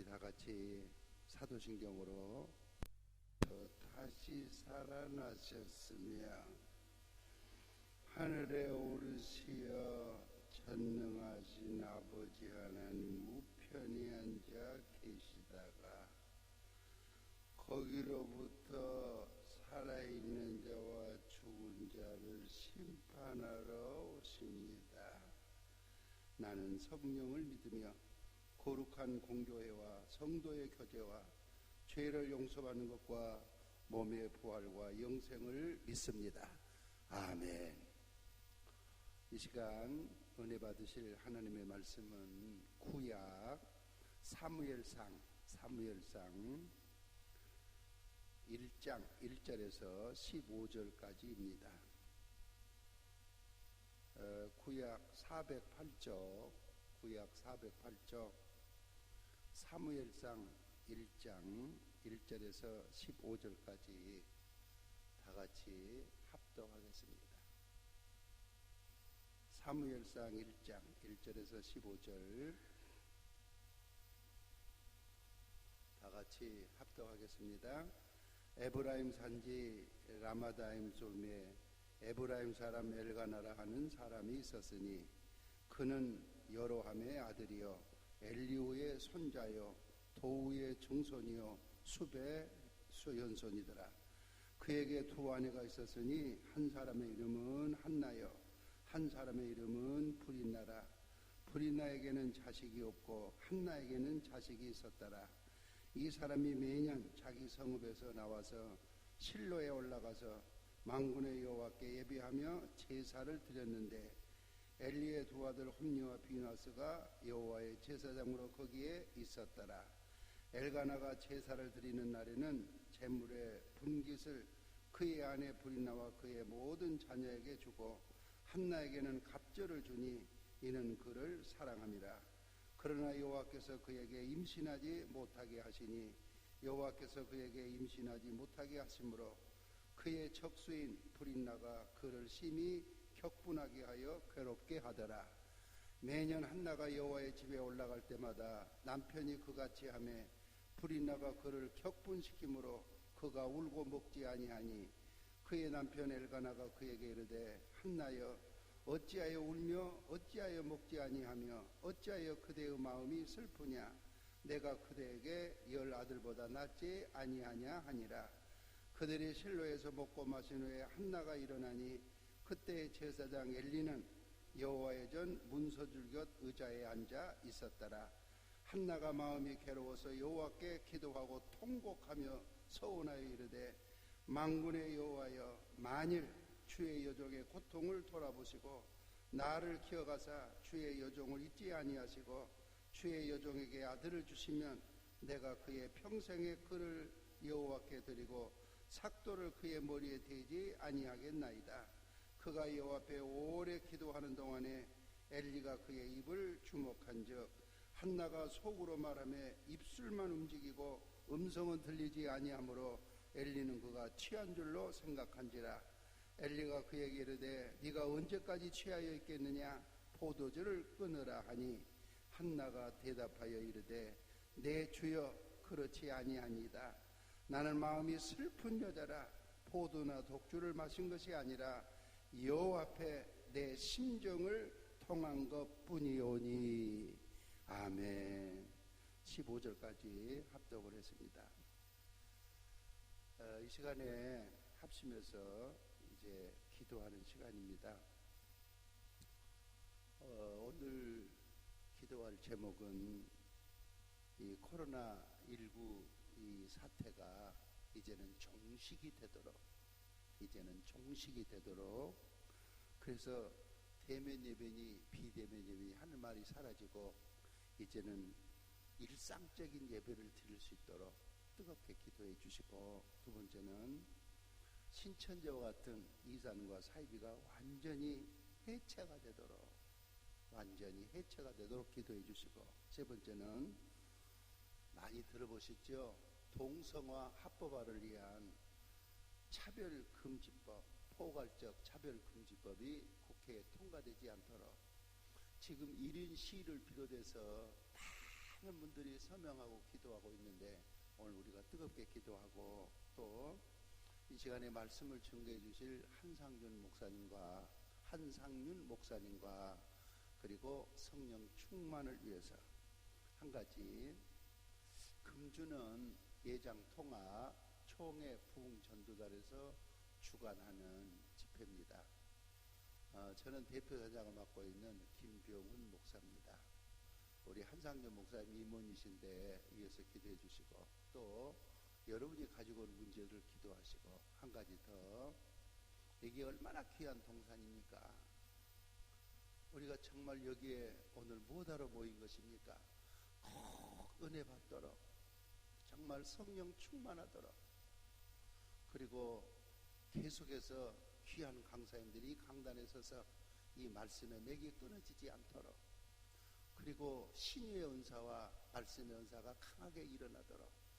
다 같이 사도신경으로 다시 살아나셨으며 하늘에 오르시어 전능하신 아버지 하나님 우편에 앉아 계시다가 거기로부터 살아있는 자와 죽은 자를 심판하러 오십니다. 나는 성령을 믿으며 거룩한 공교회와 성도의 교제와 죄를 용서받는 것과 몸의 부활과 영생을 믿습니다. 아멘. 이 시간 은혜 받으실 하나님의 말씀은 구약 사무엘상 1장 1절에서 15절까지입니다. 구약 408쪽 사무엘상 1장 1절에서 15절까지 다 같이 합독하겠습니다. 사무엘상 1장 1절에서 15절 다 같이 합독하겠습니다. 에브라임 산지 라마다임 솔메 에브라임 사람 엘가나라 하는 사람이 있었으니 그는 여로함의 아들이요 엘리후의 손자요 도우의 증손이요 숲의 수연손이더라. 그에게 두 아내가 있었으니 한 사람의 이름은 한나요 한 사람의 이름은 브린나라. 브린나에게는 자식이 없고 한나에게는 자식이 있었더라. 이 사람이 매년 자기 성읍에서 나와서 실로에 올라가서 만군의 여호와께 예배하며 제사를 드렸는데 엘리의 두 아들 홈니와 비나스가 여호와의 제사장으로 거기에 있었더라. 엘가나가 제사를 드리는 날에는 제물의 분깃을 그의 아내 브린나와 그의 모든 자녀에게 주고 한나에게는 갑절을 주니 이는 그를 사랑함이라. 그러나 여호와께서 그에게 임신하지 못하게 하시니 여호와께서 그에게 임신하지 못하게 하심으로 그의 척수인 브린나가 그를 심히 격분하게 하여 괴롭게 하더라. 매년 한나가 여호와의 집에 올라갈 때마다 남편이 그같이 하매 브린나가 그를 격분시키므로 그가 울고 먹지 아니하니 그의 남편 엘가나가 그에게 이르되 한나여 어찌하여 울며 어찌하여 먹지 아니하며 어찌하여 그대의 마음이 슬프냐. 내가 그대에게 10 아들보다 낫지 아니하냐 하니라. 그들이 실로에서 먹고 마신 후에 한나가 일어나니 그때 제사장 엘리는 여호와의 전 문서줄 곁 의자에 앉아 있었더라. 한나가 마음이 괴로워서 여호와께 기도하고 통곡하며 서원하여 이르되 만군의 여호와여 만일 주의 여종의 고통을 돌아보시고 나를 기억하사 주의 여종을 잊지 아니하시고 주의 여종에게 아들을 주시면 내가 그의 평생의 그를 여호와께 드리고 삭도를 그의 머리에 대지 아니하겠나이다. 그가 여호와 앞에 오래 기도하는 동안에 엘리가 그의 입을 주목한즉 한나가 속으로 말하며 입술만 움직이고 음성은 들리지 아니하므로 엘리는 그가 취한 줄로 생각한지라. 엘리가 그에게 이르되 네가 언제까지 취하여 있겠느냐. 포도주를 끊으라 하니 한나가 대답하여 이르되 내 주여 그렇지 아니하니이다. 나는 마음이 슬픈 여자라. 포도나 독주를 마신 것이 아니라 여호와 앞에 내 심정을 통한 것뿐이오니. 아멘. 15절까지 합독을 했습니다. 이 시간에 합심해서 이제 기도하는 시간입니다. 오늘 기도할 제목은 이 코로나19 이 사태가 이제는 종식이 되도록 그래서 대면 예배니 비대면 예배니 하는 말이 사라지고 이제는 일상적인 예배를 드릴 수 있도록 뜨겁게 기도해 주시고, 두 번째는 신천지와 같은 이산과 사이비가 완전히 해체가 되도록 기도해 주시고, 세 번째는 많이 들어보셨죠? 동성화 합법화를 위한 차별금지법, 포괄적 차별금지법이 국회에 통과되지 않도록 지금 1인 시위를 비롯해서 많은 분들이 서명하고 기도하고 있는데 오늘 우리가 뜨겁게 기도하고 또 이 시간에 말씀을 증거해 주실 한상윤 목사님과 그리고 성령 충만을 위해서 한 가지, 금주는 예장 통합 총회 부흥 전도단에서 주관하는 집회입니다. 저는 대표단장을 맡고 있는 김병훈 목사입니다. 우리 한상윤 목사님 임원이신데 위해서 기도해 주시고 또 여러분이 가지고 온 문제를 기도하시고, 한 가지 더, 이게 얼마나 귀한 동산입니까? 우리가 정말 여기에 오늘 무엇하러 모인 것입니까? 꼭 은혜 받도록, 정말 성령 충만하도록, 그리고 계속해서 귀한 강사님들이 강단에 서서 이 말씀의 맥이 끊어지지 않도록, 그리고 신유의 은사와 말씀의 은사가 강하게 일어나도록,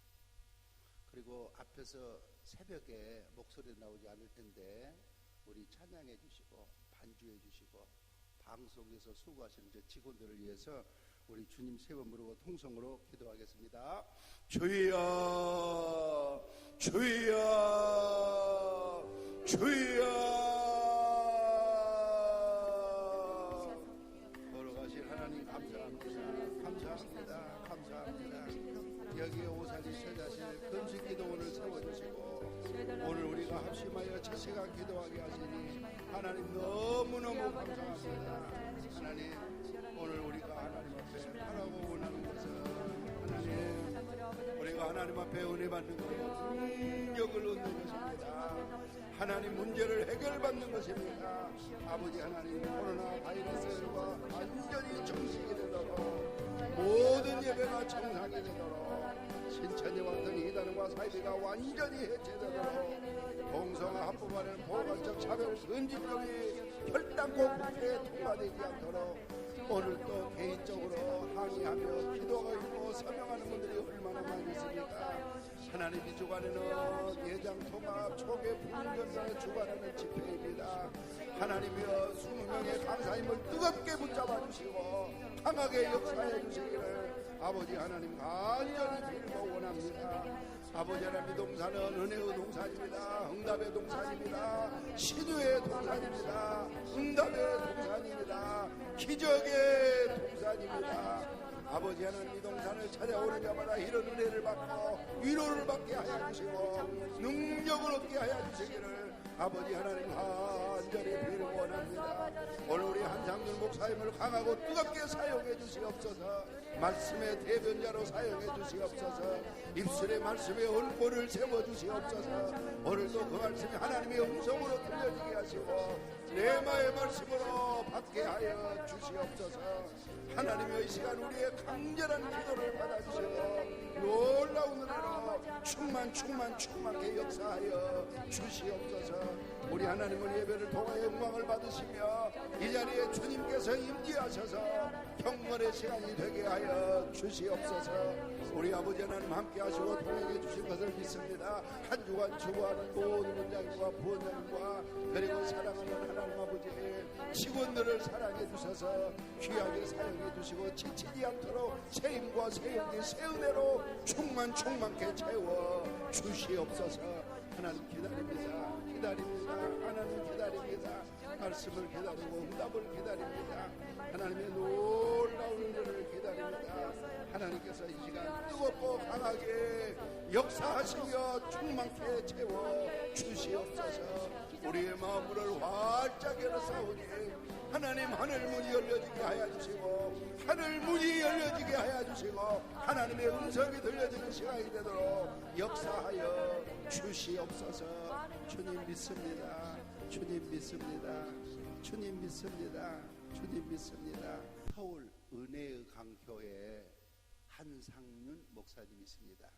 그리고 앞에서 새벽에 목소리 나오지 않을 텐데 우리 찬양해 주시고 반주해 주시고 방송에서 수고하시는 저 직원들을 위해서 우리 주님 세 번 부르고 통성으로 기도하겠습니다. 주여 주여 주여. 걸어가실 하나님 감사합니다. 감사합니다. 감사합니다. 여기에 오사지 처자실 금식기도 오늘 세워주시고 오늘 우리가 합심하여 첫 시간 기도하게 하시니 하나님 너무너무 감사합니다. 하나님, 오늘 우리가 하나님 앞에 하라고 원하는 것은 하나님, 우리가 하나님 앞에 은혜 받는 것은 능력을 얻는 것입니다. 하나님, 문제를 해결받는 것입니다. 아버지 하나님, 코로나 바이러스와 완전히 정식이 되도록, 모든 예배가 정상이 되도록, 신천지 같은 이단과 사이비가 완전히 해체되도록, 동성아 합법화는 포괄적 차별 금지법이 결단코 국회에 통과되지 않도록, 오늘 또 개인적으로 항의하며 기도하고 서명하는 분들이 얼마나 많이 있습니까? 하나님, 이 주간에는 예장 통합 초계 부흥전단에 주관하는 집회입니다. 하나님이여 20명의 강사님을 뜨겁게 붙잡아 주시고 강하게 역사해 주시기를 아버지 하나님 간절히 빌고 원합니다. 아버지 하나님, 이 동산은 은혜의 동산입니다. 응답의 동산입니다. 신유의 동산입니다. 응답의 동산입니다. 기적의 동산입니다. 아버지 하나님, 이 동산을 찾아오는 자마다 이런 은혜를 받고 위로를 받게 하여 주시고 능력을 얻게 하여 주시기를 아버지 하나님 간절히 빌고 원합니다. 오늘 우리 한상준 목사님을 강하고 뜨겁게 사용해 주시옵소서. 말씀의 대변자로 사용해 주시옵소서. 입술에 말씀의 얼굴을 세워 주시옵소서. 오늘도 그 말씀이 하나님의 음성으로 들려지게 하시고 레마의 말씀으로 받게 하여 주시옵소서. 하나님의 이 시간 우리의 강렬한 기도를 받아주시고 놀라운 은혜로 충만하게 역사하여 주시옵소서. 우리 하나님은 예배를 통하여 영광을 받으시며 이 자리에 주님께서 임재하셔서 경건의 시간이 되게 하여 주시옵소서. 우리 아버지 하나님 함께 하시고 통행해 주신 것을 믿습니다. 한 주간 주고하는 모든 원장님과 부원장님과 그리고 사랑하는 하나님 아버지 직원들을 사랑해 주셔서 귀하게 사용해 주시고 지치지 않도록 새 힘과 새 용기 새 은혜로 충만케 채워 주시옵소서. 하나님 기다립니다. 하나님 기다립니다. 말씀을 기다리고 응답을 기다립니다. 하나님의 놀라운 은혜를 기다립니다. 하나님께서 이 시간 뜨겁고 강하게 역사하시며 충만케 채워 주시옵소서. 우리의 마음을 활짝 열어싸우니 하나님, 하늘 문이 열려지게 하여 주시고 하늘 문이 열려지게 하여 주시고 하나님의 음성이 들려지는 시간이 되도록 역사하여 주시옵소서. 주님 믿습니다. 주님 믿습니다. 주님 믿습니다. 주님 믿습니다. 서울 은혜의 강교회 한상윤 목사님이 있습니다.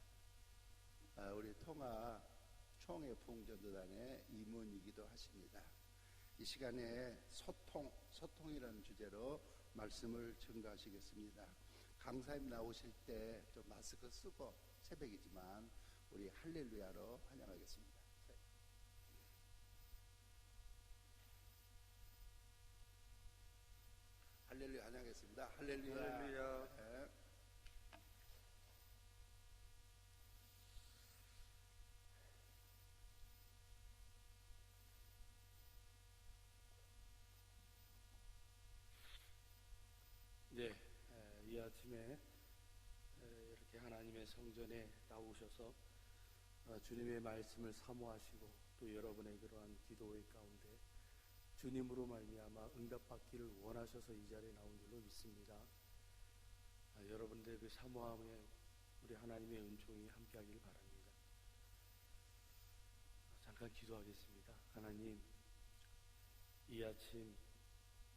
우리 통합 총회 부흥전도단의 임원이기도 하십니다. 이 시간에 소통이라는 주제로 말씀을 증거하시겠습니다. 강사님 나오실 때 좀 마스크 쓰고 새벽이지만 우리 할렐루야로 환영하겠습니다. 할렐루야 환영하겠습니다. 할렐루야. 할렐루야. 네. 아침에 이렇게 하나님의 성전에 나오셔서 주님의 말씀을 사모하시고 또 여러분의 그러한 기도의 가운데 주님으로 말미암아 응답받기를 원하셔서 이 자리에 나온 줄로 믿습니다. 여러분들의 그 사모함에 우리 하나님의 은총이 함께하길 바랍니다. 잠깐 기도하겠습니다. 하나님, 이 아침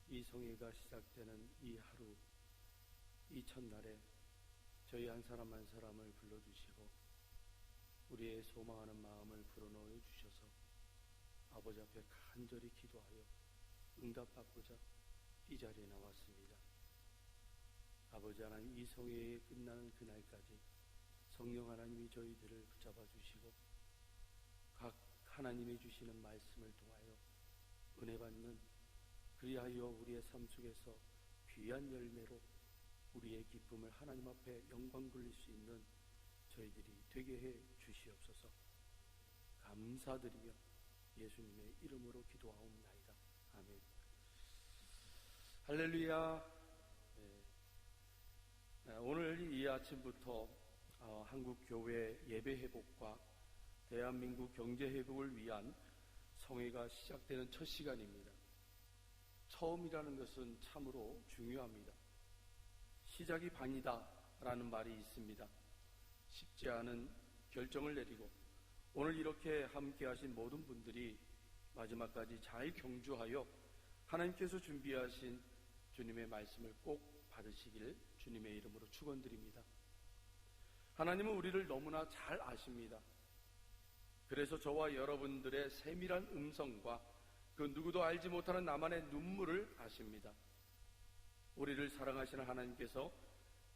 이 성회가 시작되는 이 하루, 이 첫날에 저희 한 사람 한 사람을 불러주시고 우리의 소망하는 마음을 불어넣어 주셔서 아버지 앞에 간절히 기도하여 응답받고자 이 자리에 나왔습니다. 아버지 하나님, 이 성회에 끝나는 그날까지 성령 하나님이 저희들을 붙잡아 주시고 각 하나님이 주시는 말씀을 통하여 은혜 받는, 그리하여 우리의 삶 속에서 귀한 열매로 우리의 기쁨을 하나님 앞에 영광 돌릴 수 있는 저희들이 되게 해 주시옵소서. 감사드리며 예수님의 이름으로 기도하옵나이다. 아멘. 할렐루야. 오늘 이 아침부터 한국교회 예배회복과 대한민국 경제회복을 위한 성회가 시작되는 첫 시간입니다. 처음이라는 것은 참으로 중요합니다. 시작이 반이다 라는 말이 있습니다. 쉽지 않은 결정을 내리고 오늘 이렇게 함께 하신 모든 분들이 마지막까지 잘 경주하여 하나님께서 준비하신 주님의 말씀을 꼭 받으시길 주님의 이름으로 축원드립니다. 하나님은 우리를 너무나 잘 아십니다. 그래서 저와 여러분들의 세밀한 음성과 그 누구도 알지 못하는 나만의 눈물을 아십니다. 우리를 사랑하시는 하나님께서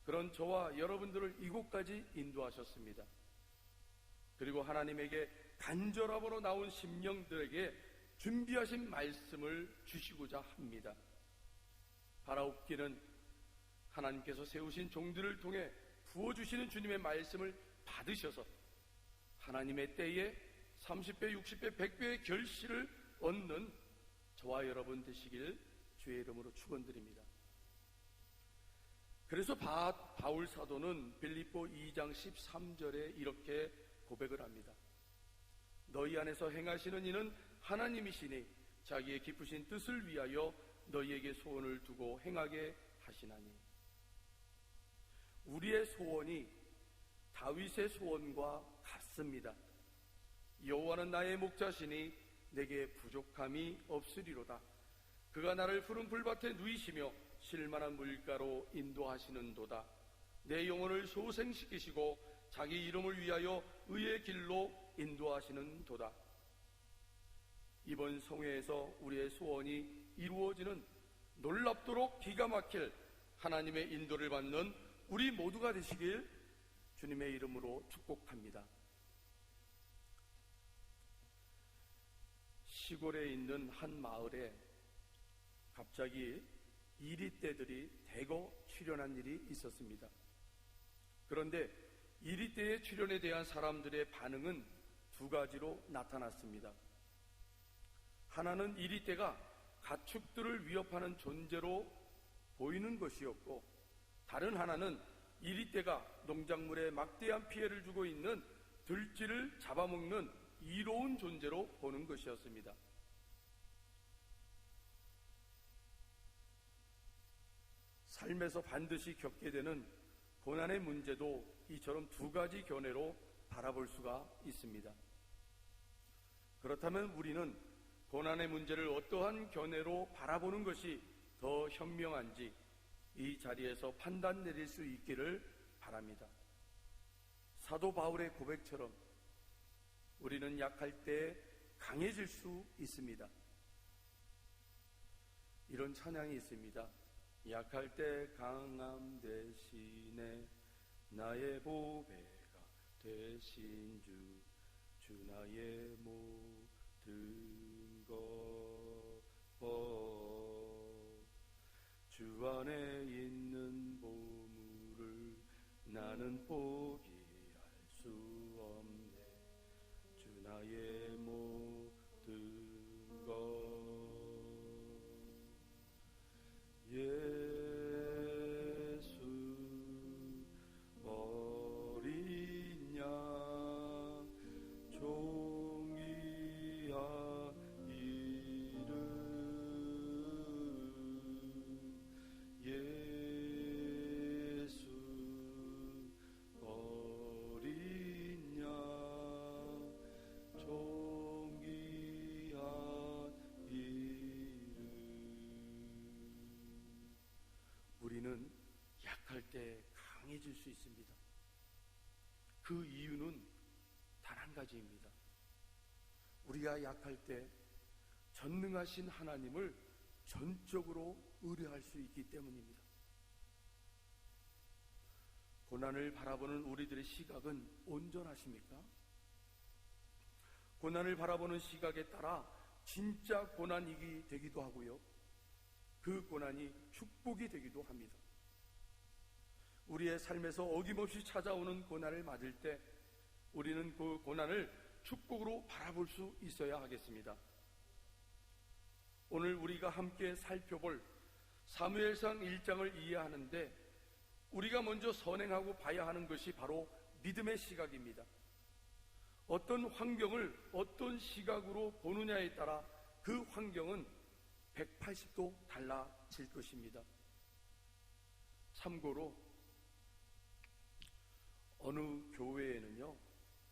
그런 저와 여러분들을 이곳까지 인도하셨습니다. 그리고 하나님에게 간절함으로 나온 심령들에게 준비하신 말씀을 주시고자 합니다. 바라옵기는 하나님께서 세우신 종들을 통해 부어주시는 주님의 말씀을 받으셔서 하나님의 때에 30배, 60배, 100배의 결실을 얻는 저와 여러분 되시길 주의 이름으로 축원드립니다. 그래서 바울 사도는 빌립보 2장 13절에 이렇게 고백을 합니다. 너희 안에서 행하시는 이는 하나님이시니 자기의 기쁘신 뜻을 위하여 너희에게 소원을 두고 행하게 하시나니. 우리의 소원이 다윗의 소원과 같습니다. 여호와는 나의 목자시니 내게 부족함이 없으리로다. 그가 나를 푸른 풀밭에 누이시며 쉴만한 물가로 인도하시는도다. 내 영혼을 소생시키시고 자기 이름을 위하여 의의 길로 인도하시는도다. 이번 성회에서 우리의 소원이 이루어지는 놀랍도록 기가 막힐 하나님의 인도를 받는 우리 모두가 되시길 주님의 이름으로 축복합니다. 시골에 있는 한 마을에 갑자기 이리떼들이 대거 출현한 일이 있었습니다. 그런데 이리떼의 출현에 대한 사람들의 반응은 두 가지로 나타났습니다. 하나는 이리떼가 가축들을 위협하는 존재로 보이는 것이었고, 다른 하나는 이리떼가 농작물에 막대한 피해를 주고 있는 들쥐를 잡아먹는 이로운 존재로 보는 것이었습니다. 삶에서 반드시 겪게 되는 고난의 문제도 이처럼 두 가지 견해로 바라볼 수가 있습니다. 그렇다면 우리는 고난의 문제를 어떠한 견해로 바라보는 것이 더 현명한지 이 자리에서 판단 내릴 수 있기를 바랍니다. 사도 바울의 고백처럼 우리는 약할 때 강해질 수 있습니다. 이런 찬양이 있습니다. 약할 때 강함 대신에 나의 보배가 되신 주 나의 모든 것 주 안에 있는 보물을 나는 포기할 수 없네. 주 나의 모든 것 예수 때 강해질 수 있습니다. 그 이유는 단 한 가지입니다. 우리가 약할 때 전능하신 하나님을 전적으로 의뢰할 수 있기 때문입니다. 고난을 바라보는 우리들의 시각은 온전하십니까? 고난을 바라보는 시각에 따라 진짜 고난이 되기도 하고요, 그 고난이 축복이 되기도 합니다. 우리의 삶에서 어김없이 찾아오는 고난을 맞을 때 우리는 그 고난을 축복으로 바라볼 수 있어야 하겠습니다. 오늘 우리가 함께 살펴볼 사무엘상 1장을 이해하는데 우리가 먼저 선행하고 봐야 하는 것이 바로 믿음의 시각입니다. 어떤 환경을 어떤 시각으로 보느냐에 따라 그 환경은 180도 달라질 것입니다. 참고로 어느 교회에는요,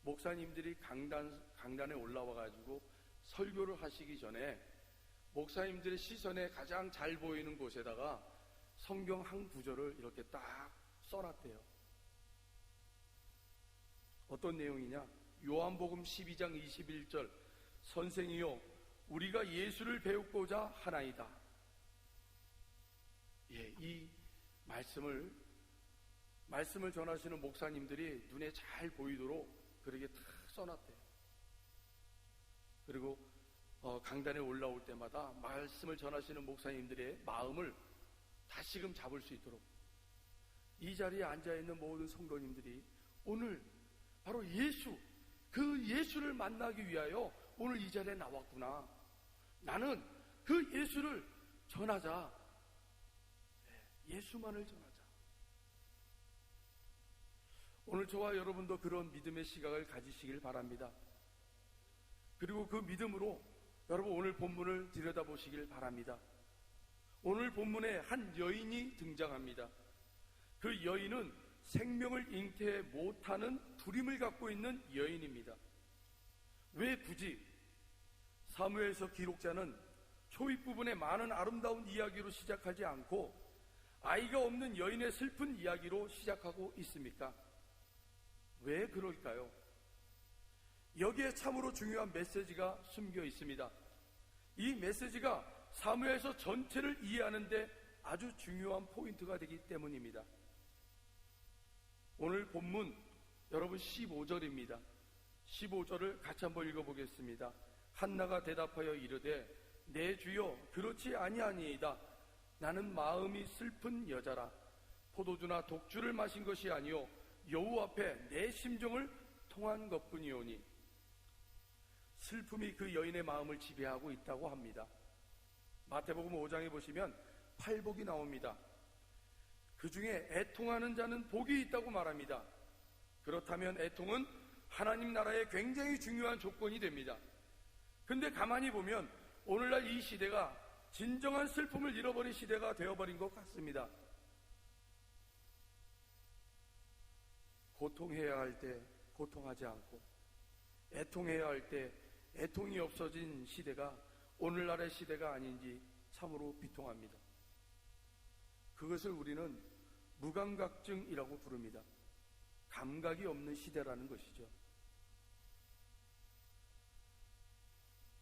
목사님들이 강단에 올라와 가지고 설교를 하시기 전에 목사님들의 시선에 가장 잘 보이는 곳에다가 성경 한 구절을 이렇게 딱 써놨대요. 어떤 내용이냐? 요한복음 12장 21절, 선생이요 우리가 예수를 배우고자 하나이다. 이 말씀을 전하시는 목사님들이 눈에 잘 보이도록 그렇게 딱 써놨대요. 그리고 강단에 올라올 때마다 말씀을 전하시는 목사님들의 마음을 다시금 잡을 수 있도록 이 자리에 앉아있는 모든 성도님들이 오늘 바로 그 예수를 만나기 위하여 오늘 이 자리에 나왔구나. 나는 그 예수를 전하자. 예수만을 전하자. 오늘 저와 여러분도 그런 믿음의 시각을 가지시길 바랍니다. 그리고 그 믿음으로 여러분 오늘 본문을 들여다보시길 바랍니다. 오늘 본문에 한 여인이 등장합니다. 그 여인은 생명을 잉태 못하는 두림을 갖고 있는 여인입니다. 왜 굳이 사무엘서 기록자는 초입 부분에 많은 아름다운 이야기로 시작하지 않고 아이가 없는 여인의 슬픈 이야기로 시작하고 있습니까? 왜 그럴까요? 여기에 참으로 중요한 메시지가 숨겨 있습니다. 이 메시지가 사무엘서 전체를 이해하는데 아주 중요한 포인트가 되기 때문입니다. 오늘 본문 여러분 15절입니다. 15절을 같이 한번 읽어보겠습니다. 한나가 대답하여 이르되 내 주여 그렇지 아니하니이다. 나는 마음이 슬픈 여자라. 포도주나 독주를 마신 것이 아니요 여호와 앞에 내 심정을 통한 것뿐이오니. 슬픔이 그 여인의 마음을 지배하고 있다고 합니다. 마태복음 5장에 보시면 팔복이 나옵니다. 그 중에 애통하는 자는 복이 있다고 말합니다. 그렇다면 애통은 하나님 나라의 굉장히 중요한 조건이 됩니다. 근데 가만히 보면 오늘날 이 시대가 진정한 슬픔을 잃어버린 시대가 되어버린 것 같습니다. 고통해야 할 때 고통하지 않고 애통해야 할 때 애통이 없어진 시대가 오늘날의 시대가 아닌지 참으로 비통합니다. 그것을 우리는 무감각증이라고 부릅니다. 감각이 없는 시대라는 것이죠.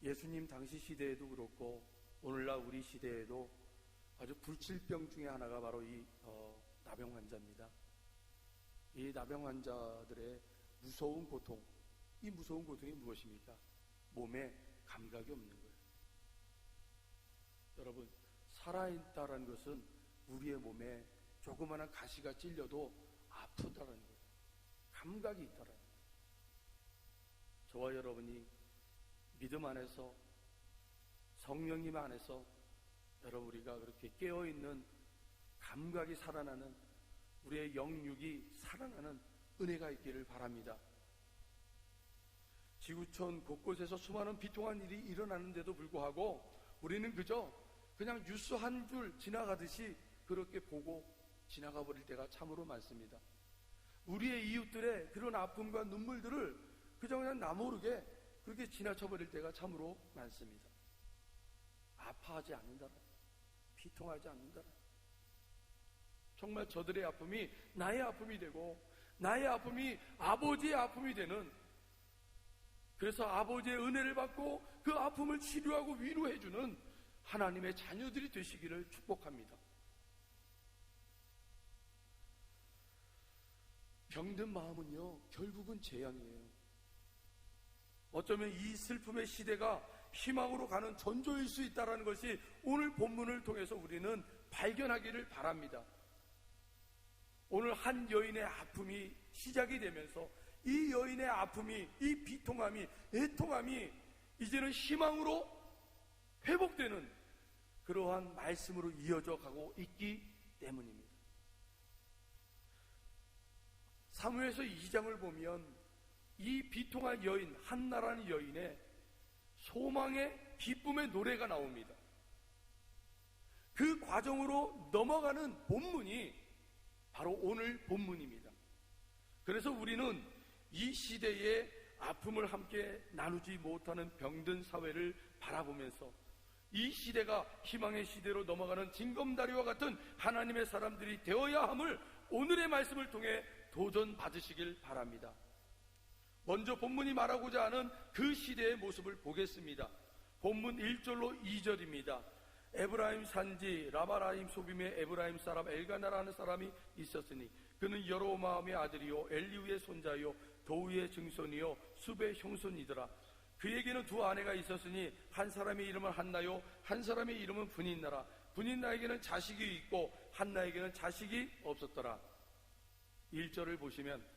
예수님 당시 시대에도 그렇고 오늘날 우리 시대에도 아주 불치병 중에 하나가 바로 이 나병 환자입니다. 이 나병 환자들의 무서운 고통, 이 무서운 고통이 무엇입니까? 몸에 감각이 없는 거예요. 여러분, 살아있다는 것은 우리의 몸에 조그마한 가시가 찔려도 아프다는 거예요. 감각이 있다는 거예요. 저와 여러분이 믿음 안에서 성령님 안에서 여러분 우리가 그렇게 깨어있는 감각이 살아나는 우리의 영육이 살아나는 은혜가 있기를 바랍니다. 지구촌 곳곳에서 수많은 비통한 일이 일어나는데도 불구하고 우리는 그냥 뉴스 한 줄 지나가듯이 그렇게 보고 지나가 버릴 때가 참으로 많습니다. 우리의 이웃들의 그런 아픔과 눈물들을 그냥 나 모르게 그렇게 지나쳐 버릴 때가 참으로 많습니다. 아파하지 않는다라, 비통하지 않는다라. 정말 저들의 아픔이 나의 아픔이 되고 나의 아픔이 아버지의 아픔이 되는, 그래서 아버지의 은혜를 받고 그 아픔을 치료하고 위로해주는 하나님의 자녀들이 되시기를 축복합니다. 병든 마음은요, 결국은 재앙이에요. 어쩌면 이 슬픔의 시대가 희망으로 가는 전조일 수 있다는 것이 오늘 본문을 통해서 우리는 발견하기를 바랍니다. 오늘 한 여인의 아픔이 시작이 되면서 이 여인의 아픔이, 이 비통함이, 애통함이 이제는 희망으로 회복되는 그러한 말씀으로 이어져 가고 있기 때문입니다. 사무엘서 2장을 보면 이 비통한 여인, 한나라는 여인의 소망의 기쁨의 노래가 나옵니다. 그 과정으로 넘어가는 본문이 바로 오늘 본문입니다. 그래서 우리는 이 시대의 아픔을 함께 나누지 못하는 병든 사회를 바라보면서 이 시대가 희망의 시대로 넘어가는 징검다리와 같은 하나님의 사람들이 되어야 함을 오늘의 말씀을 통해 도전받으시길 바랍니다. 먼저 본문이 말하고자 하는 그 시대의 모습을 보겠습니다. 본문 1절로 2절입니다. 에브라임 산지 라마라임 소빔의 에브라임 사람 엘가나라는 사람이 있었으니 그는 여로보암의 아들이요 엘리우의 손자요 도우의 증손이요 숲의 형손이더라. 그에게는 두 아내가 있었으니 한 사람의 이름은 한나요 한 사람의 이름은 분인나라. 분인나에게는 자식이 있고 한나에게는 자식이 없었더라. 1절을 보시면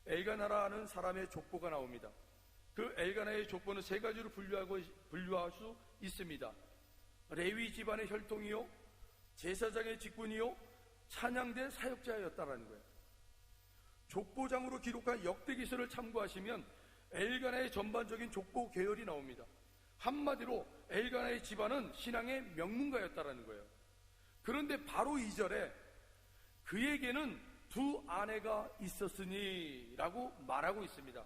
엘가나라는 사람의 족보가 나옵니다. 그 엘가나의 족보는 세 가지로 분류할 수 있습니다. 레위 집안의 혈통이요, 제사장의 직분이요, 찬양대 사역자였다라는 거예요. 족보장으로 기록한 역대기서를 참고하시면 엘가나의 전반적인 족보 계열이 나옵니다. 한마디로 엘가나의 집안은 신앙의 명문가였다라는 거예요. 그런데 바로 2절에 그에게는 두 아내가 있었으니 라고 말하고 있습니다.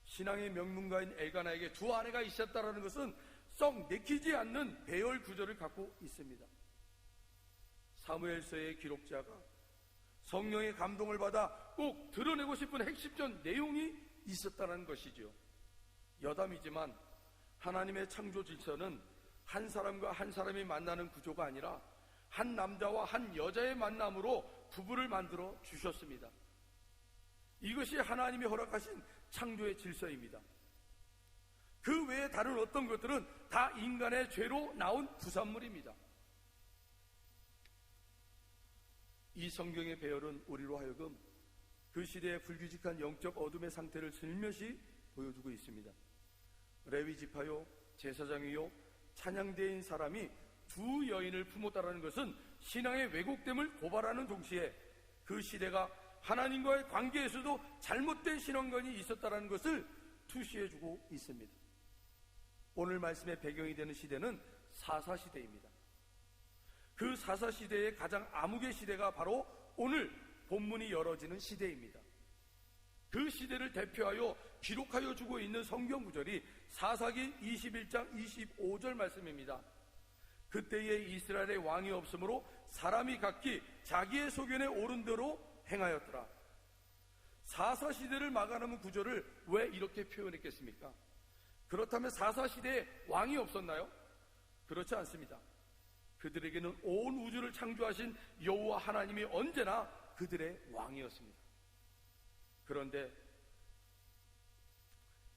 신앙의 명문가인 엘가나에게 두 아내가 있었다라는 것은 썩 내키지 않는 배열 구조를 갖고 있습니다. 사무엘서의 기록자가 성령의 감동을 받아 꼭 드러내고 싶은 핵심적 내용이 있었다는 것이죠. 여담이지만 하나님의 창조 질서는 한 사람과 한 사람이 만나는 구조가 아니라 한 남자와 한 여자의 만남으로 부부를 만들어 주셨습니다. 이것이 하나님이 허락하신 창조의 질서입니다. 그 외에 다른 어떤 것들은 다 인간의 죄로 나온 부산물입니다. 이 성경의 배열은 우리로 하여금 그 시대의 불규칙한 영적 어둠의 상태를 슬며시 보여주고 있습니다. 레위 지파요, 제사장이요, 찬양대인 사람이 두 여인을 품었다는 것은 신앙의 왜곡됨을 고발하는 동시에 그 시대가 하나님과의 관계에서도 잘못된 신앙관이 있었다는 것을 투시해주고 있습니다. 오늘 말씀의 배경이 되는 시대는 사사시대입니다. 그 사사시대의 가장 암흑의 시대가 바로 오늘 본문이 열어지는 시대입니다. 그 시대를 대표하여 기록하여 주고 있는 성경 구절이 사사기 21장 25절 말씀입니다. 그때에 이스라엘의 왕이 없으므로 사람이 각기 자기의 소견에 옳은 대로 행하였더라. 사사시대를 막아놓은 구절을 왜 이렇게 표현했겠습니까? 그렇다면 사사시대에 왕이 없었나요? 그렇지 않습니다. 그들에게는 온 우주를 창조하신 여호와 하나님이 언제나 그들의 왕이었습니다. 그런데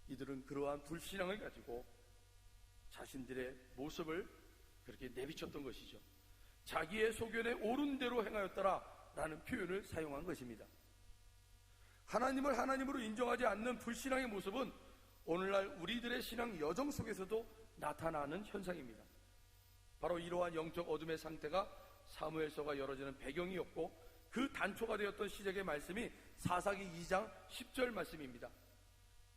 이들은 그러한 불신앙을 가지고 자신들의 모습을 그렇게 내비쳤던 것이죠. 자기의 소견에 옳은 대로 행하였더라 라는 표현을 사용한 것입니다. 하나님을 하나님으로 인정하지 않는 불신앙의 모습은 오늘날 우리들의 신앙 여정 속에서도 나타나는 현상입니다. 바로 이러한 영적 어둠의 상태가 사무엘서가 열어지는 배경이었고 그 단초가 되었던 시작의 말씀이 사사기 2장 10절 말씀입니다.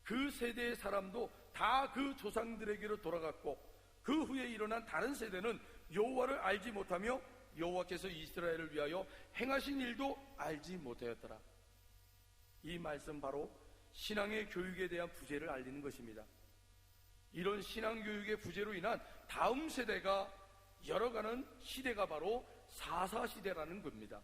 그 세대의 사람도 다 그 조상들에게로 돌아갔고 그 후에 일어난 다른 세대는 여호와를 알지 못하며 여호와께서 이스라엘을 위하여 행하신 일도 알지 못하였더라. 이 말씀 바로 신앙의 교육에 대한 부재를 알리는 것입니다. 이런 신앙 교육의 부재로 인한 다음 세대가 열어가는 시대가 바로 사사시대라는 겁니다.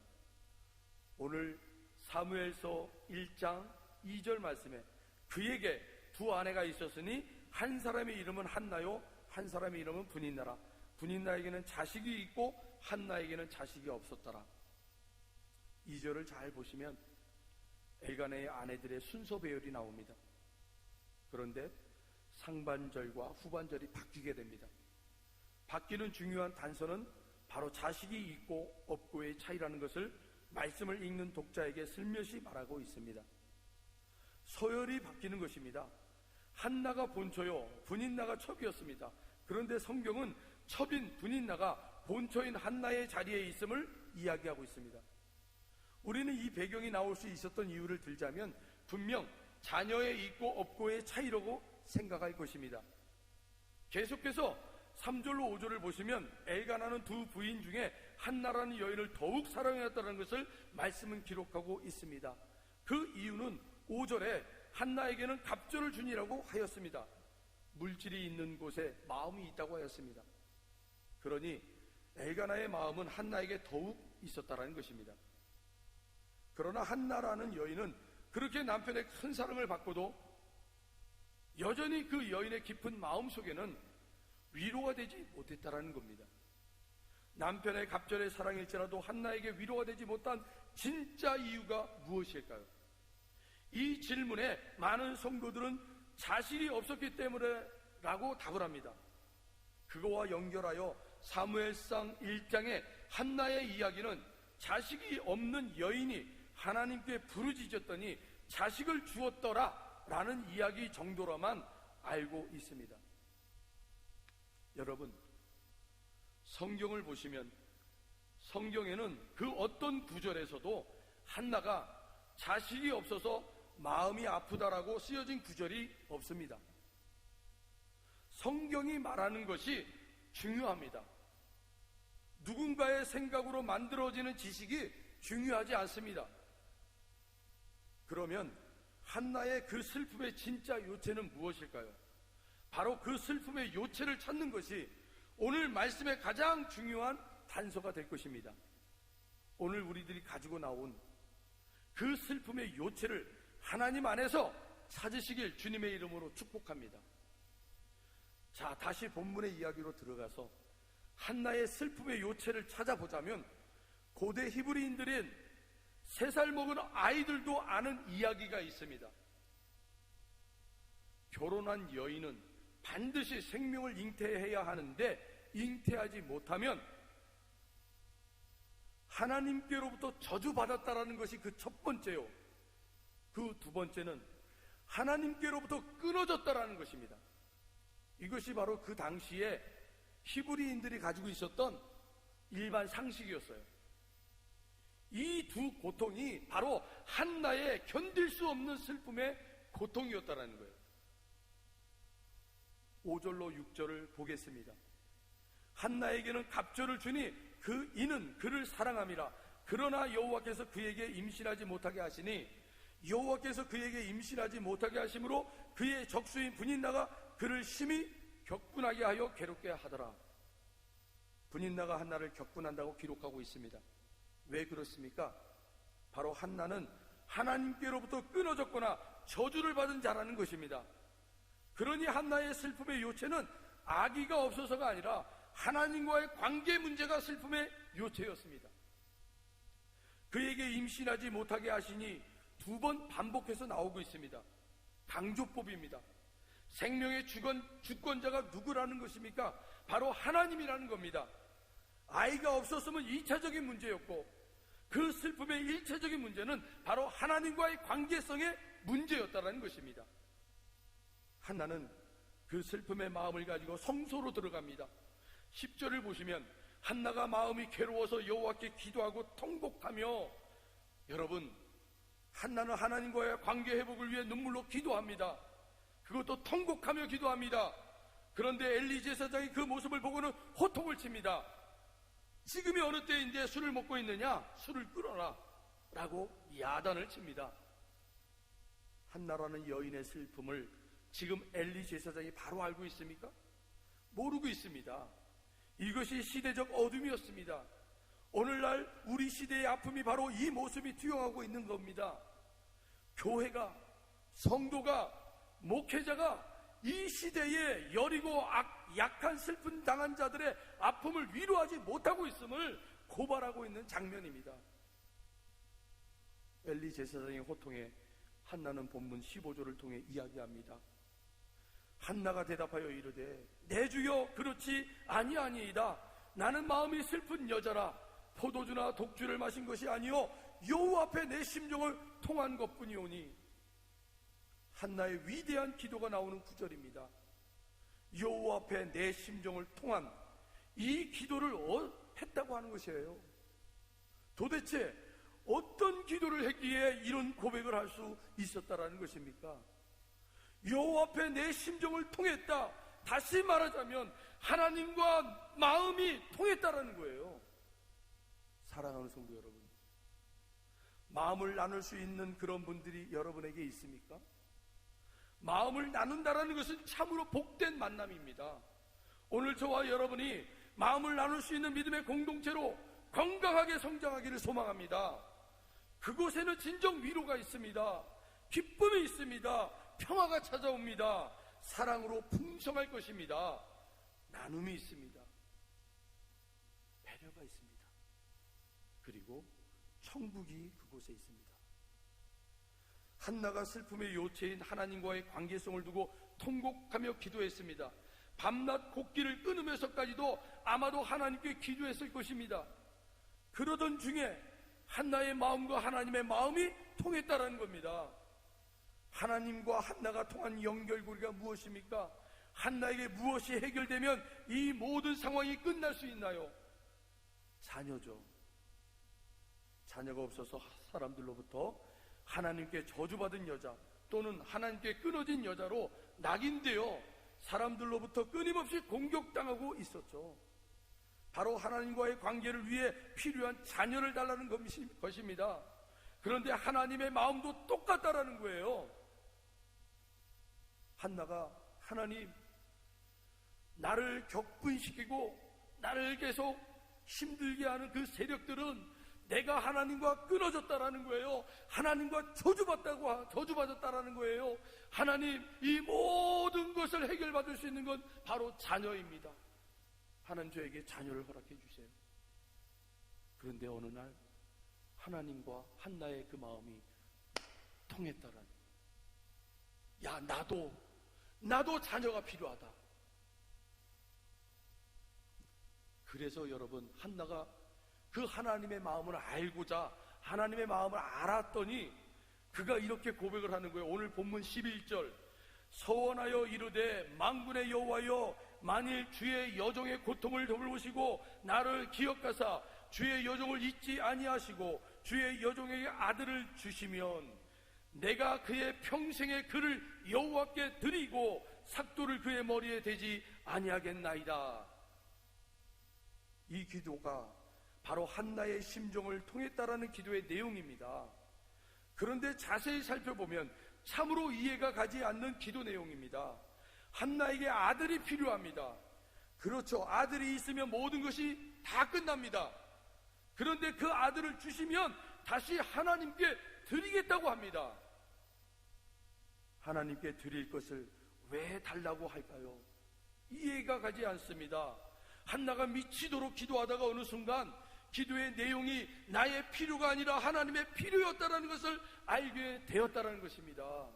오늘 사무엘서 1장 2절 말씀에 그에게 두 아내가 있었으니 한 사람의 이름은 한나요, 한 사람의 이름은 브닌나라. 브닌나에게는 자식이 있고 한나에게는 자식이 없었더라. 2절을 잘 보시면 엘가나의 아내들의 순서 배열이 나옵니다. 그런데 상반절과 후반절이 바뀌게 됩니다. 바뀌는 중요한 단서는 바로 자식이 있고 없고의 차이라는 것을 말씀을 읽는 독자에게 슬며시 말하고 있습니다. 서열이 바뀌는 것입니다. 한나가 본초요, 브닌나가 첩이었습니다. 그런데 성경은 첩인 브닌나가 본초인 한나의 자리에 있음을 이야기하고 있습니다. 우리는 이 배경이 나올 수 있었던 이유를 들자면 분명 자녀의 있고 없고의 차이라고 생각할 것입니다. 계속해서 3절로 5절을 보시면 엘가나는 두 부인 중에 한나라는 여인을 더욱 사랑하였다는 것을 말씀은 기록하고 있습니다. 그 이유는 5절에 한나에게는 갑절을 주니라고 하였습니다. 물질이 있는 곳에 마음이 있다고 하였습니다. 그러니 엘가나의 마음은 한나에게 더욱 있었다는 것입니다. 그러나 한나라는 여인은 그렇게 남편의 큰 사랑을 받고도 여전히 그 여인의 깊은 마음 속에는 위로가 되지 못했다는 겁니다. 남편의 갑절의 사랑일지라도 한나에게 위로가 되지 못한 진짜 이유가 무엇일까요? 이 질문에 많은 성도들은 자식이 없었기 때문에 라고 답을 합니다. 그거와 연결하여 사무엘상 1장의 한나의 이야기는 자식이 없는 여인이 하나님께 부르짖었더니 자식을 주었더라 라는 이야기 정도로만 알고 있습니다. 여러분, 성경을 보시면 성경에는 그 어떤 구절에서도 한나가 자식이 없어서 마음이 아프다라고 쓰여진 구절이 없습니다. 성경이 말하는 것이 중요합니다. 누군가의 생각으로 만들어지는 지식이 중요하지 않습니다. 그러면 한나의 그 슬픔의 진짜 요체는 무엇일까요? 바로 그 슬픔의 요체를 찾는 것이 오늘 말씀의 가장 중요한 단서가 될 것입니다. 오늘 우리들이 가지고 나온 그 슬픔의 요체를 하나님 안에서 찾으시길 주님의 이름으로 축복합니다. 자, 다시 본문의 이야기로 들어가서 한나의 슬픔의 요체를 찾아보자면 고대 히브리인들은 3살 먹은 아이들도 아는 이야기가 있습니다. 결혼한 여인은 반드시 생명을 잉태해야 하는데 잉태하지 못하면 하나님께로부터 저주받았다라는 것이 그 첫 번째요. 그 두 번째는 하나님께로부터 끊어졌다라는 것입니다. 이것이 바로 그 당시에 히브리인들이 가지고 있었던 일반 상식이었어요. 이 두 고통이 바로 한나의 견딜 수 없는 슬픔의 고통이었다라는 거예요. 5절로 6절을 보겠습니다. 한나에게는 갑절을 주니 그 이는 그를 사랑함이라. 그러나 여호와께서 그에게 임신하지 못하게 하시니 여호와께서 그에게 임신하지 못하게 하심으로 그의 적수인 브닌나가 그를 심히 격분하게 하여 괴롭게 하더라. 브닌나가 한나를 격분한다고 기록하고 있습니다. 왜 그렇습니까? 바로 한나는 하나님께로부터 끊어졌거나 저주를 받은 자라는 것입니다. 그러니 한나의 슬픔의 요체는 아기가 없어서가 아니라 하나님과의 관계 문제가 슬픔의 요체였습니다. 그에게 임신하지 못하게 하시니 2번 반복해서 나오고 있습니다. 강조법입니다. 생명의 주권자가 누구라는 것입니까? 바로 하나님이라는 겁니다. 아이가 없었으면 2차적인 문제였고 그 슬픔의 1차적인 문제는 바로 하나님과의 관계성의 문제였다는 것입니다. 한나는 그 슬픔의 마음을 가지고 성소로 들어갑니다. 10절을 보시면 한나가 마음이 괴로워서 여호와께 기도하고 통곡하며, 여러분, 한나는 하나님과의 관계 회복을 위해 눈물로 기도합니다. 그것도 통곡하며 기도합니다. 그런데 엘리 제사장이 그 모습을 보고는 호통을 칩니다. 지금이 어느 때인데 술을 먹고 있느냐? 술을 끊어라 라고 야단을 칩니다. 한나라는 여인의 슬픔을 지금 엘리 제사장이 바로 알고 있습니까? 모르고 있습니다. 이것이 시대적 어둠이었습니다. 오늘날 우리 시대의 아픔이 바로 이 모습이 투영하고 있는 겁니다. 교회가, 성도가, 목회자가 이 시대에 여리고 약한 슬픈 당한 자들의 아픔을 위로하지 못하고 있음을 고발하고 있는 장면입니다. 엘리 제사장의 호통에 한나는 본문 15절을 통해 이야기합니다. 한나가 대답하여 이르되 내 주여 그렇지 아니아니이다. 나는 마음이 슬픈 여자라. 포도주나 독주를 마신 것이 아니요 여호와 앞에 내 심정을 통한 것뿐이오니. 한나의 위대한 기도가 나오는 구절입니다. 여호와 앞에 내 심정을 통한 이 기도를 했다고 하는 것이에요. 도대체 어떤 기도를 했기에 이런 고백을 할 수 있었다라는 것입니까? 여호와 앞에 내 심정을 통했다. 다시 말하자면 하나님과 마음이 통했다라는 거예요. 사랑하는 성도 여러분, 마음을 나눌 수 있는 그런 분들이 여러분에게 있습니까? 마음을 나눈다라는 것은 참으로 복된 만남입니다. 오늘 저와 여러분이 마음을 나눌 수 있는 믿음의 공동체로 건강하게 성장하기를 소망합니다. 그곳에는 진정 위로가 있습니다. 기쁨이 있습니다. 평화가 찾아옵니다. 사랑으로 풍성할 것입니다. 나눔이 있습니다. 배려가 있습니다. 그리고 천국이 그곳에 있습니다. 한나가 슬픔의 요체인 하나님과의 관계성을 두고 통곡하며 기도했습니다. 밤낮 곡기를 끊으면서까지도 아마도 하나님께 기도했을 것입니다. 그러던 중에 한나의 마음과 하나님의 마음이 통했다라는 겁니다. 하나님과 한나가 통한 연결고리가 무엇입니까? 한나에게 무엇이 해결되면 이 모든 상황이 끝날 수 있나요? 자녀죠. 자녀가 없어서 사람들로부터 하나님께 저주받은 여자 또는 하나님께 끊어진 여자로 낙인되어 사람들로부터 끊임없이 공격당하고 있었죠. 바로 하나님과의 관계를 위해 필요한 자녀를 달라는 것입니다. 그런데 하나님의 마음도 똑같다라는 거예요. 한나가 하나님, 나를 격분시키고 나를 계속 힘들게 하는 그 세력들은 내가 하나님과 끊어졌다라는 거예요. 하나님과 저주받았다라는 거예요. 하나님, 이 모든 것을 해결받을 수 있는 건 바로 자녀입니다. 하나님, 저에게 자녀를 허락해 주세요. 그런데 어느 날 하나님과 한나의 그 마음이 통했다라는, 야, 나도 자녀가 필요하다. 그래서 여러분, 한나가 그 하나님의 마음을 알고자 하나님의 마음을 알았더니 그가 이렇게 고백을 하는 거예요. 오늘 본문 11절, 서원하여 이르되 만군의 여호와여, 만일 주의 여종의 고통을 돌보시고 나를 기억하사 주의 여종을 잊지 아니하시고 주의 여종에게 아들을 주시면 내가 그의 평생의 그를 여호와께 드리고 삭도를 그의 머리에 대지 아니하겠나이다. 이 기도가 바로 한나의 심정을 통했다라는 기도의 내용입니다. 그런데 자세히 살펴보면 참으로 이해가 가지 않는 기도 내용입니다. 한나에게 아들이 필요합니다. 그렇죠. 아들이 있으면 모든 것이 다 끝납니다. 그런데 그 아들을 주시면 다시 하나님께 드리겠다고 합니다. 하나님께 드릴 것을 왜 달라고 할까요? 이해가 가지 않습니다. 한나가 미치도록 기도하다가 어느 순간 기도의 내용이 나의 필요가 아니라 하나님의 필요였다라는 것을 알게 되었다라는 것입니다.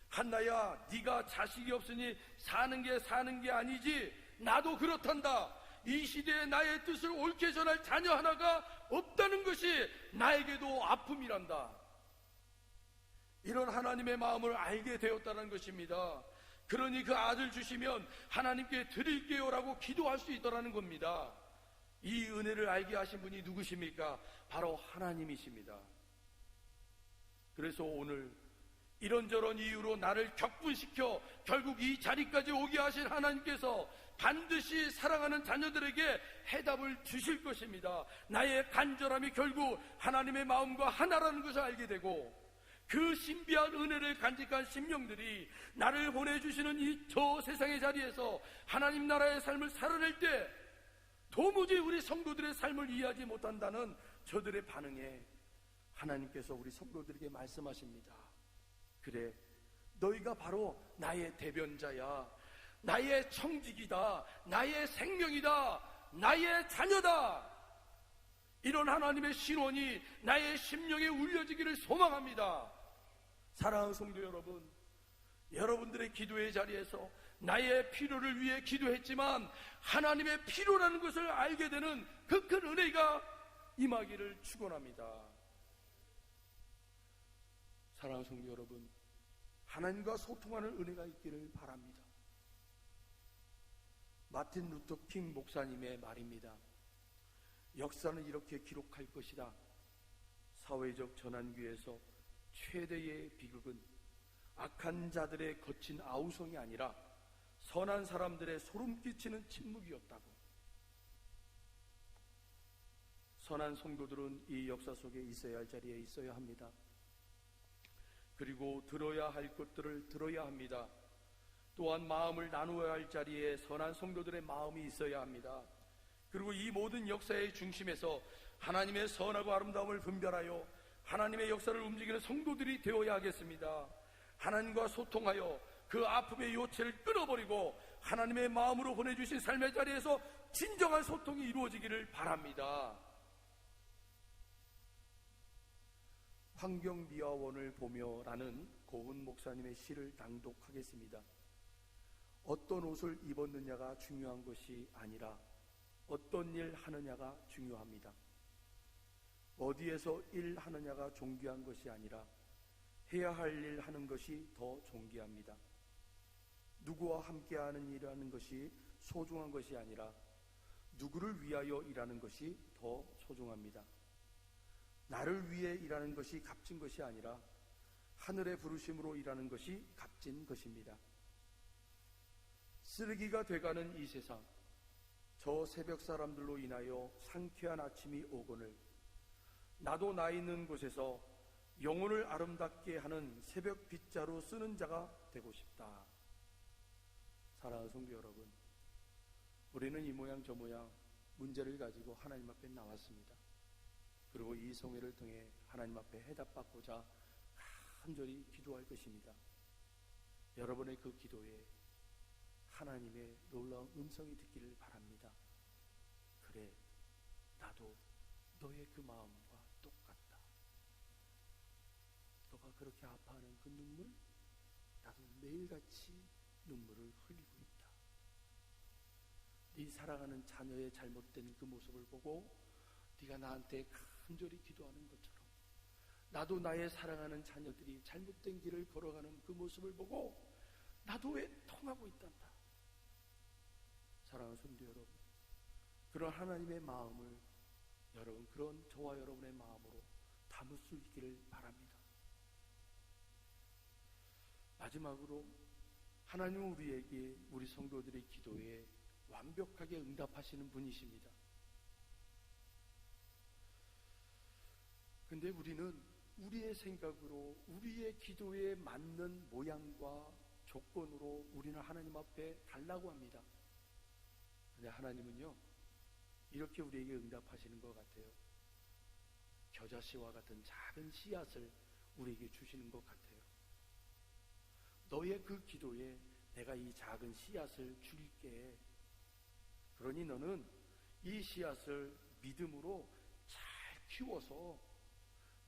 한나야, 네가 자식이 없으니 사는 게 아니지. 나도 그렇단다. 이 시대에 나의 뜻을 옳게 전할 자녀 하나가 없다는 것이 나에게도 아픔이란다. 이런 하나님의 마음을 알게 되었다는 것입니다. 그러니 그 아들 주시면 하나님께 드릴게요라고 기도할 수 있더라는 겁니다. 이 은혜를 알게 하신 분이 누구십니까? 바로 하나님이십니다. 그래서 오늘 이런저런 이유로 나를 격분시켜 결국 이 자리까지 오게 하신 하나님께서 반드시 사랑하는 자녀들에게 해답을 주실 것입니다. 나의 간절함이 결국 하나님의 마음과 하나라는 것을 알게 되고, 그 신비한 은혜를 간직한 심령들이 나를 보내주시는 이 저 세상의 자리에서 하나님 나라의 삶을 살아낼 때 도무지 우리 성도들의 삶을 이해하지 못한다는 저들의 반응에 하나님께서 우리 성도들에게 말씀하십니다. 그래, 너희가 바로 나의 대변자야, 나의 청직이다, 나의 생명이다, 나의 자녀다. 이런 하나님의 신원이 나의 심령에 울려지기를 소망합니다. 사랑하는 성도 여러분, 여러분들의 기도의 자리에서 나의 필요를 위해 기도했지만 하나님의 필요라는 것을 알게 되는 그 큰 은혜가 임하기를 축원합니다. 사랑하는 성도 여러분, 하나님과 소통하는 은혜가 있기를 바랍니다. 마틴 루터 킹 목사님의 말입니다. 역사는 이렇게 기록할 것이다. 사회적 전환기에서 최대의 비극은 악한 자들의 거친 아우성이 아니라 선한 사람들의 소름 끼치는 침묵이었다고. 선한 성도들은 이 역사 속에 있어야 할 자리에 있어야 합니다. 그리고 들어야 할 것들을 들어야 합니다. 또한 마음을 나누어야 할 자리에 선한 성도들의 마음이 있어야 합니다. 그리고 이 모든 역사의 중심에서 하나님의 선하고 아름다움을 분별하여 하나님의 역사를 움직이는 성도들이 되어야 하겠습니다. 하나님과 소통하여 그 아픔의 요체를 끊어버리고 하나님의 마음으로 보내주신 삶의 자리에서 진정한 소통이 이루어지기를 바랍니다. 환경미화원을 보며라는 고은 목사님의 시를 낭독하겠습니다. 어떤 옷을 입었느냐가 중요한 것이 아니라 어떤 일 하느냐가 중요합니다. 어디에서 일하느냐가 존귀한 것이 아니라 해야 할 일 하는 것이 더 존귀합니다. 누구와 함께하는 일하는 것이 소중한 것이 아니라 누구를 위하여 일하는 것이 더 소중합니다. 나를 위해 일하는 것이 값진 것이 아니라 하늘의 부르심으로 일하는 것이 값진 것입니다. 쓰레기가 돼가는 이 세상, 저 새벽 사람들로 인하여 상쾌한 아침이 오거늘 나도 나 있는 곳에서 영혼을 아름답게 하는 새벽 빗자루 쓰는 자가 되고 싶다. 사랑하는 성도 여러분, 우리는 이 모양 저 모양 문제를 가지고 하나님 앞에 나왔습니다. 그리고 이 성회를 통해 하나님 앞에 해답받고자 간절히 기도할 것입니다. 여러분의 그 기도에 하나님의 놀라운 음성이 듣기를 바랍니다. 그래, 나도 너의 그 마음과 똑같다. 너가 그렇게 아파하는 그 눈물, 나도 매일같이 눈물을 흘리고 있다. 네 사랑하는 자녀의 잘못된 그 모습을 보고 네가 나한테 간절히 기도하는 것처럼 나도 나의 사랑하는 자녀들이 잘못된 길을 걸어가는 그 모습을 보고 나도 애통하고 있단다. 사랑하는 성도 여러분, 그런 하나님의 마음을 여러분, 그런 저와 여러분의 마음으로 담을 수 있기를 바랍니다. 마지막으로 하나님은 우리에게 우리 성도들의 기도에 완벽하게 응답하시는 분이십니다. 근데 우리는 우리의 생각으로 우리의 기도에 맞는 모양과 조건으로 우리는 하나님 앞에 달라고 합니다. 근데 하나님은요, 이렇게 우리에게 응답하시는 것 같아요. 겨자씨와 같은 작은 씨앗을 우리에게 주시는 것 같아요. 너의 그 기도에 내가 이 작은 씨앗을 줄게. 그러니 너는 이 씨앗을 믿음으로 잘 키워서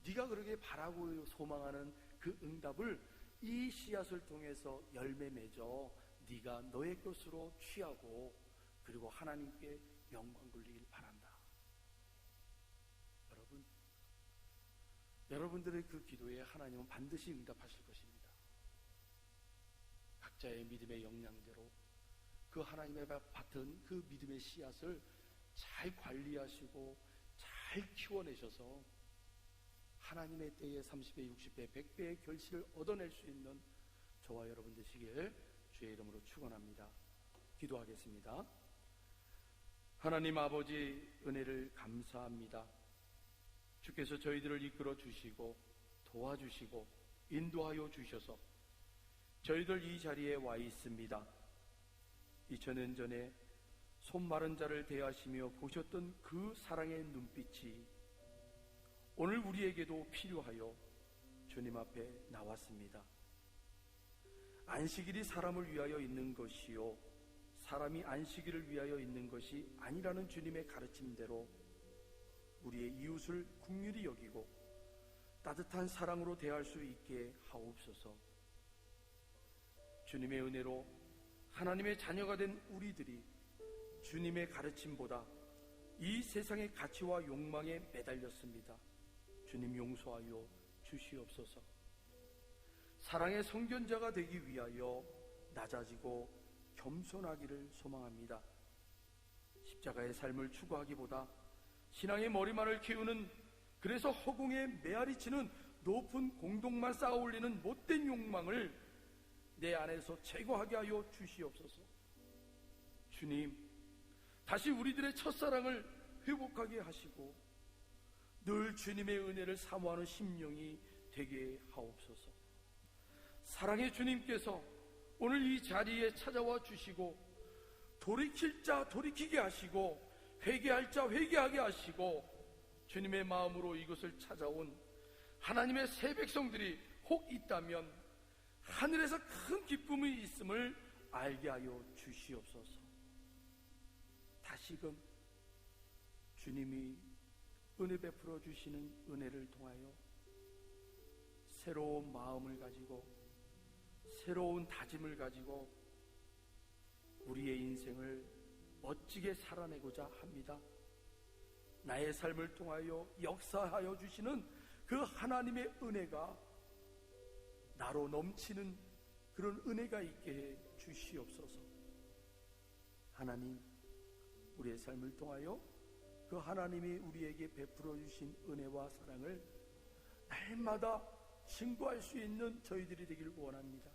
네가 그렇게 바라고 소망하는 그 응답을 이 씨앗을 통해서 열매 맺어 네가 너의 것으로 취하고 그리고 하나님께 영광 돌리길 바란다. 여러분, 여러분들의 그 기도에 하나님은 반드시 응답하실 것입니다. 각자의 믿음의 역량대로 그 하나님의 밭은 그 믿음의 씨앗을 잘 관리하시고 잘 키워내셔서 하나님의 때에 30배, 60배, 100배의 결실을 얻어낼 수 있는 저와 여러분 되시길 주의 이름으로 축원합니다. 기도하겠습니다. 하나님 아버지, 은혜를 감사합니다. 주께서 저희들을 이끌어 주시고 도와주시고 인도하여 주셔서 저희들 이 자리에 와 있습니다. 2000년 전에 손 마른 자를 대하시며 보셨던 그 사랑의 눈빛이 오늘 우리에게도 필요하여 주님 앞에 나왔습니다. 안식일이 사람을 위하여 있는 것이요 사람이 안식일을 위하여 있는 것이 아니라는 주님의 가르침대로 우리의 이웃을 긍휼히 여기고 따뜻한 사랑으로 대할 수 있게 하옵소서. 주님의 은혜로 하나님의 자녀가 된 우리들이 주님의 가르침보다 이 세상의 가치와 욕망에 매달렸습니다. 주님 용서하여 주시옵소서. 사랑의 성견자가 되기 위하여 낮아지고 겸손하기를 소망합니다. 십자가의 삶을 추구하기보다 신앙의 머리말을 키우는, 그래서 허공에 메아리치는 높은 공동만 쌓아 올리는 못된 욕망을 내 안에서 제거하게 하여 주시옵소서. 주님, 다시 우리들의 첫사랑을 회복하게 하시고 늘 주님의 은혜를 사모하는 심령이 되게 하옵소서. 사랑의 주님께서 오늘 이 자리에 찾아와 주시고 돌이킬 자 돌이키게 하시고 회개할 자 회개하게 하시고 주님의 마음으로 이것을 찾아온 하나님의 새 백성들이 혹 있다면 하늘에서 큰 기쁨이 있음을 알게 하여 주시옵소서. 다시금 주님이 은혜 베풀어 주시는 은혜를 통하여 새로운 마음을 가지고 새로운 다짐을 가지고 우리의 인생을 멋지게 살아내고자 합니다. 나의 삶을 통하여 역사하여 주시는 그 하나님의 은혜가 나로 넘치는 그런 은혜가 있게 해 주시옵소서. 하나님, 우리의 삶을 통하여 그 하나님이 우리에게 베풀어 주신 은혜와 사랑을 날마다 증거할 수 있는 저희들이 되기를 원합니다.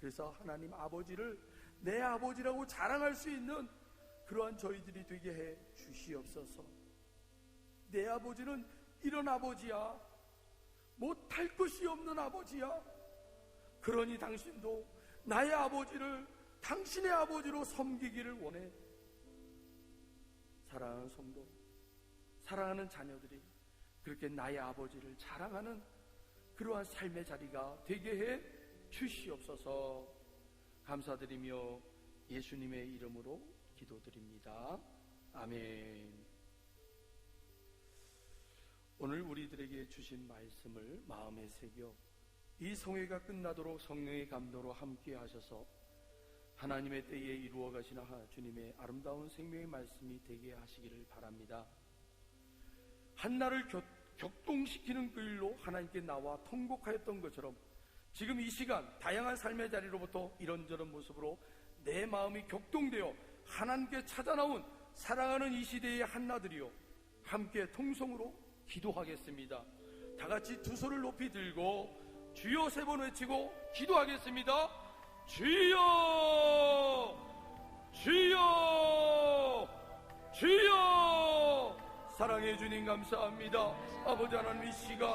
그래서 하나님 아버지를 내 아버지라고 자랑할 수 있는 그러한 저희들이 되게 해 주시옵소서. 내 아버지는 이런 아버지야, 못할 것이 없는 아버지야. 그러니 당신도 나의 아버지를 당신의 아버지로 섬기기를 원해. 사랑하는 성도, 사랑하는 자녀들이 그렇게 나의 아버지를 자랑하는 그러한 삶의 자리가 되게 해 주시옵소서. 감사드리며 예수님의 이름으로 기도드립니다. 아멘. 오늘 우리들에게 주신 말씀을 마음에 새겨 이 성회가 끝나도록 성령의 감동으로 함께 하셔서 하나님의 때에 이루어 가시는 주님의 아름다운 생명의 말씀이 되게 하시기를 바랍니다. 한나를 격동시키는 그 일로 하나님께 나와 통곡하였던 것처럼 지금 이 시간 다양한 삶의 자리로부터 이런저런 모습으로 내 마음이 격동되어 하나님께 찾아 나온 사랑하는 이 시대의 한나들이요, 함께 통성으로 기도하겠습니다. 다 같이 두 손을 높이 들고 주여 3번 외치고 기도하겠습니다. 주여, 주여, 주여. 사랑해 주님 감사합니다. 아버지 하나님, 이 시간